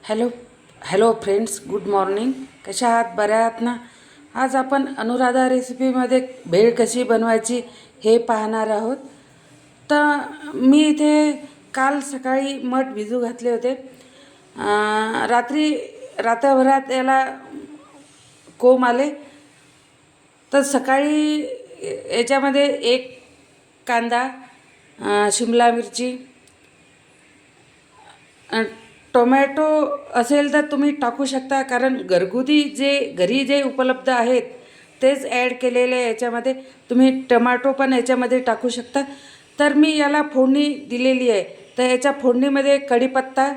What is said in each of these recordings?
Hello hello friends, good morning. कशा आहात? बऱ्या आहात ना? आज आपण अनुराधा रेसिपीमध्ये भेळ कशी बनवायची हे पाहणार आहोत. तर मी इथे काल सकाळी मठ भिजू घातले होते. रात्रभरात याला कोंब आले. तर सकाळी याच्यामध्ये एक कांदा, शिमला मिरची, टोमॅटो असेल तर तुम्ही टाकू शकता, कारण घरगुती घरी जे उपलब्ध आहेत तेच ॲड केलेले आहे याच्यामध्ये. तुम्ही टोमॅटो पण याच्यामध्ये टाकू शकता. तर मी याला फोडणी दिलेली आहे. तर याच्या फोडणीमध्ये कढीपत्ता,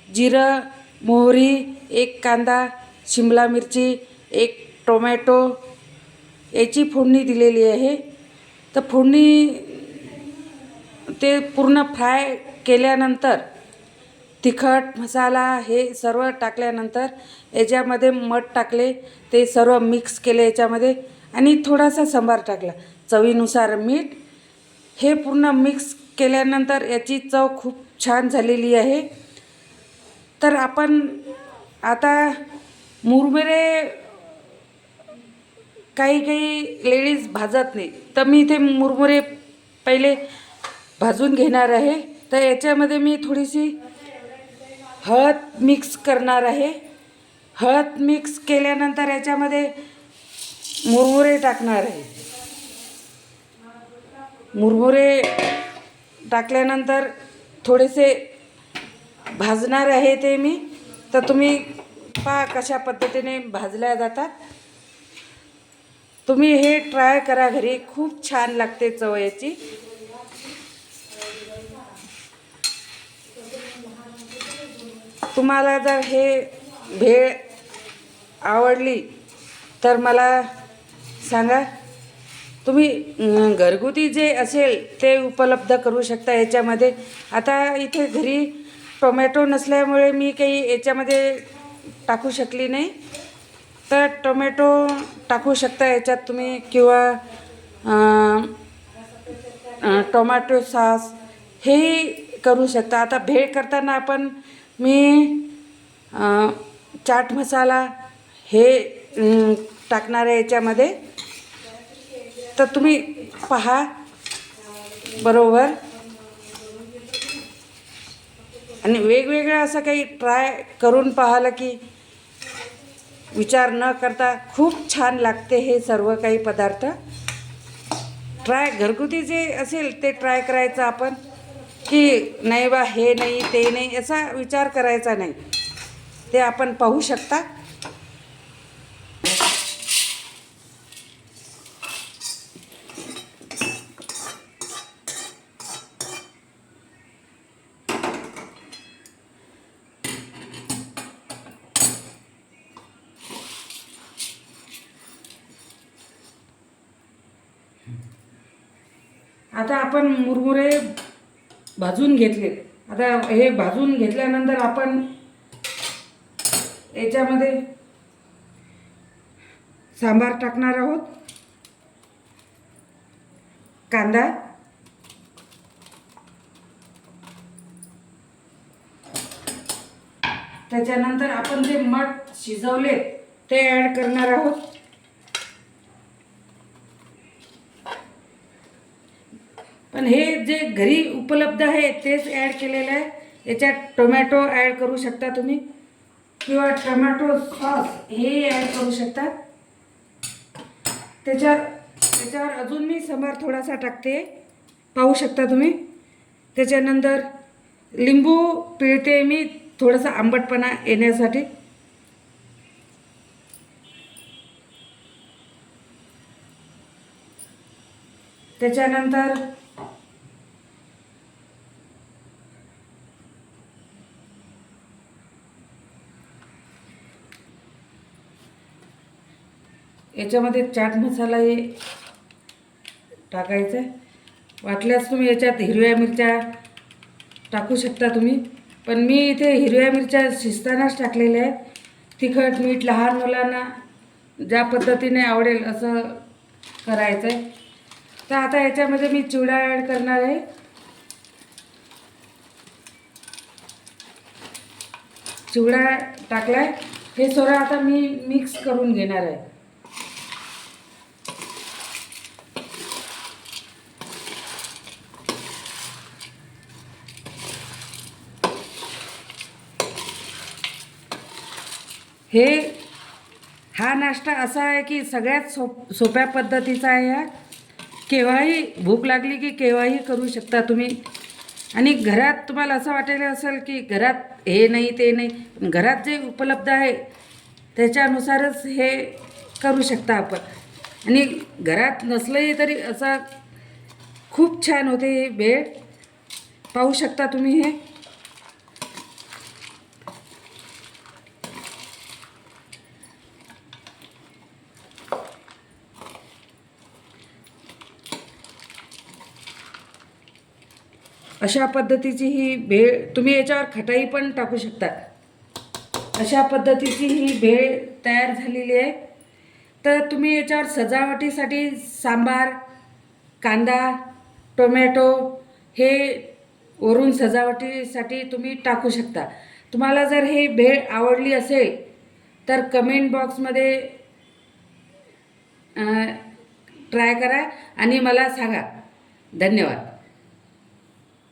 जिरं, मोहरी, एक कांदा, शिमला मिरची, एक टोमॅटो याची फोडणी दिलेली आहे. तर फोडणी ते पूर्ण फ्राय केल्यानंतर तिखट मसाला हे सर्व टाकल्यानंतर याच्यामध्ये मठ टाकले, ते सर्व मिक्स केले याच्यामध्ये, आणि थोडासा सांबार टाकला, चवीनुसार मीठ. हे पूर्ण मिक्स केल्यानंतर याची चव खूप छान झालेली आहे. तर आपण आता मुरमुरे काही लेडीज भाजत नाही, तर मी इथे मुरमुरे पहिले भाजून घेणार आहे. तर याच्यामध्ये मी थोडीशी हळद मिक्स करणार आहे. हळद मिक्स केल्यानंतर याच्यामध्ये मुरमुरे टाकणार आहे. मुरमुरे टाकल्यानंतर थोडेसे भाजणार आहे ते मी. तर तुम्ही पहा कशा पद्धतीने भाजल्या जातात. तुम्ही हे ट्राय करा घरी, खूप छान लागते चव याची. तुम्हाला जर हे भेळ आवडली तर मला सांगा. तुम्ही घरगुती जे असेल ते उपलब्ध करू शकता याच्यामध्ये. आता इथे घरी टोमॅटो नसल्यामुळे मी काही याच्यामध्ये टाकू शकली नाही. तर टोमॅटो टाकू शकता याच्यात तुम्ही, किंवा टोमॅटो सॉस हेही करू शकता. आता भेळ करताना मी चाट मसाला हे टाकणार आहे याच्यामध्ये. तर तुम्ही पहा बरोबर. आणि वेगवेगळं असं काही ट्राय करून पाहिलं की विचार न करता खूप छान लागते हे सर्व काही पदार्थ. घरगुती जे असेल ते ट्राय करायचं आपण, की नाही बा हे नाही ते नाही असा विचार करायचा नाही. ते आपण पाहू शकता. आता आपण मुरमुरे भाजून घेतले. आता हे भाजून घेतल्यानंतर आपण याच्यामध्ये सांबार टाकणार आहोत. कांदा, त्याच्यानंतर आपण जे मठ शिजवले ते ॲड करणार आहोत. पण हे जे घरी उपलब्ध आहे तेच ॲड केलेलं आहे. याच्यात टोमॅटो ॲड करू शकता तुम्ही, किंवा टोमॅटो सॉस हे ॲड करू शकता. त्याच्यावर अजून मी सांबार थोडासा टाकते, पाहू शकता तुम्ही. त्याच्यानंतर लिंबू पिळते मी थोडासा आंबटपणा येण्यासाठी. त्याच्यानंतर याच्यामध्ये चाट मसालाही टाकायचा आहे. वाटल्यास तुम्ही याच्यात हिरव्या मिरच्या टाकू शकता तुम्ही, पण मी इथे हिरव्या मिरच्या शिजतानाच टाकलेल्या आहेत. तिखट मीठ लहान मुलांना ज्या पद्धतीने आवडेल असं करायचं आहे. तर आता याच्यामध्ये मी चिवडा ॲड करणार आहे. चिवडा टाकला आहे. हे सर्व आता मी मिक्स करून घेणार आहे. हा नाश्ता असा आहे की सगळ्यात सोप्या पद्धतीचा आहे. हा केव्हाही भूक लागली की केव्हाही करू शकता तुम्ही. आणि घरात तुम्हाला असं वाटेल असेल की घरात हे नाही ते नाही, घरात जे उपलब्ध आहे त्याच्यानुसारच हे करू शकता आपण. आणि घरात नसलंही तरी असा खूप छान होते हे भेळ. पाहू शकता तुम्ही हे. अशा पद्धतीची ही भेळ, तुम्ही याच्यावर खटाई पण टाकू शकता. अशा पद्धतीची ही भेळ तयार झालेली आहे. तर तुम्ही याच्यावर सजावटीसाठी सांबार, कांदा, टोमॅटो हे वरून सजावटीसाठी तुम्ही टाकू शकता. तुम्हाला जर हे भेळ आवडली असेल तर कमेंट बॉक्समध्ये ट्राय करा आणि मला सांगा. धन्यवाद.